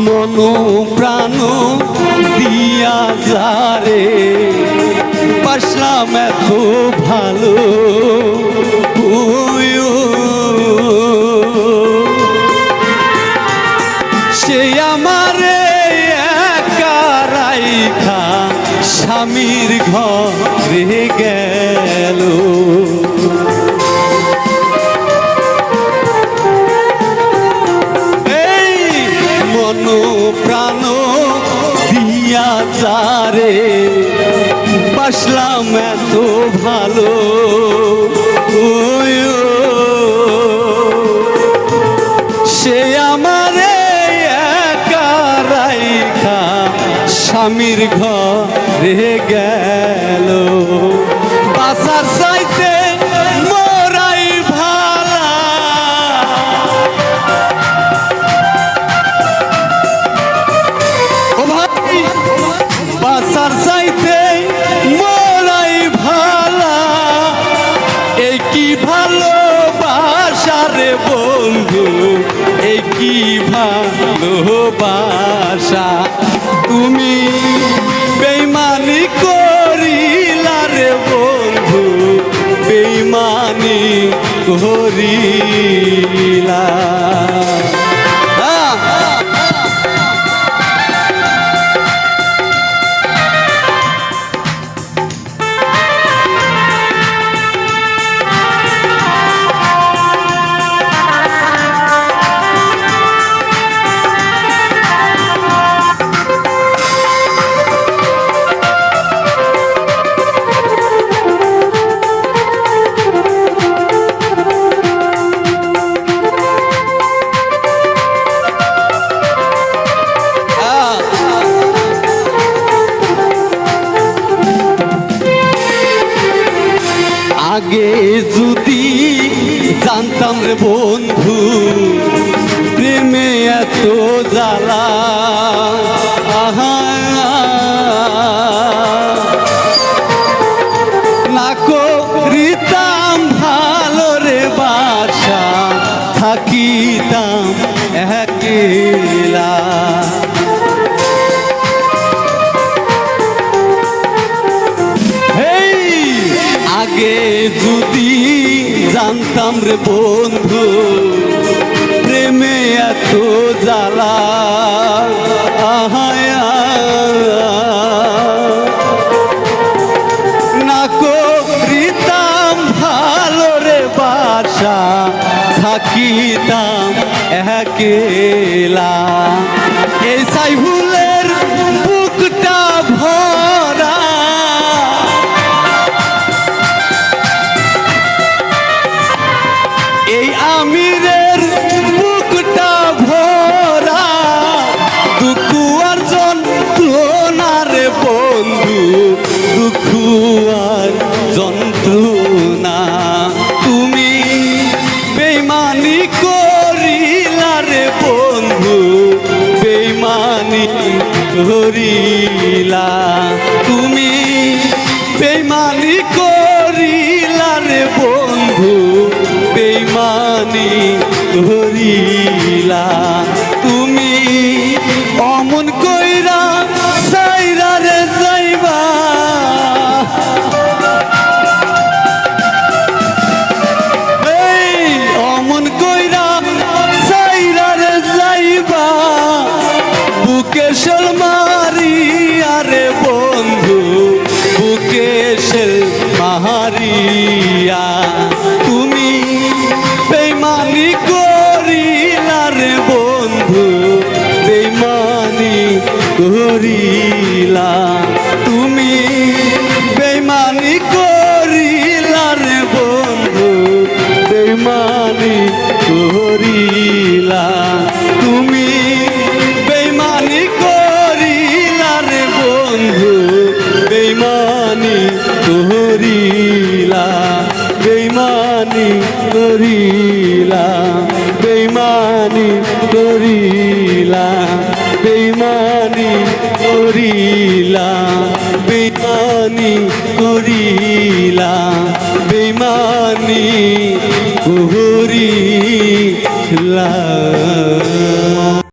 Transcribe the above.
মনো প্রাণ দিয়া যারে বাসলাম এত ভালো সে আমারে একা রাইখা স্বামীর ঘরে গেল। এই মনো প্রাণ দিয়া যারে বাসলাম এত ভালো সে আমারে একা রাইখা স্বামীর ঘরে গেল। বাসার চাইতে মোরাই ভালা ও ভাই বাসার চাইতে মোরাই ভালা এই কি ভালোবাসারে বন্ধু এই কি ভালোবাসা তুমি বেইমানি করিলা রে বন্ধু বেইমানি করিলা। আগে যদি জানতাম রে বন্ধু প্রেমে এত জ্বালা না করিতাম ভালো রে বাসা থাকিতাম একলা। আগে যদি জানতাম রে বন্ধু প্রেমে এত জ্বালা না করিতাম ভালো রে বাসা থাকিতাম একলা। এই সাইফুলের বুকটা ভরা এই আমিরের বুকটা ভরা দুঃখ আর যন্ত্রণা রে বন্ধু দুঃখ আর যন্ত্রণা তুমি বেইমানি করিলা রে বন্ধু বেইমানি করিলা তুমি বেইমানি করিলা রে বন্ধু বেইমানি করিলা তুমি অমন কইরা সাইরা রে যাইবা এই অমন কইরা সাইরা রে যাইবা বুকে শল মারিয়া রে বন্ধু বুকে শল মারিয়া তুমি বেইমানি করিলা রে বন্ধু বেইমানি করিলা তুমি বেইমানি করিলা রে বন্ধু বেইমানি করিলা তুমি বেইমানি করিলা রে বন্ধু বেইমানি করিলা বেইমানি করিলা বেইমানি করিলা বেইমানি করিলা বেইমানি করিলা বেইমানি করিলা।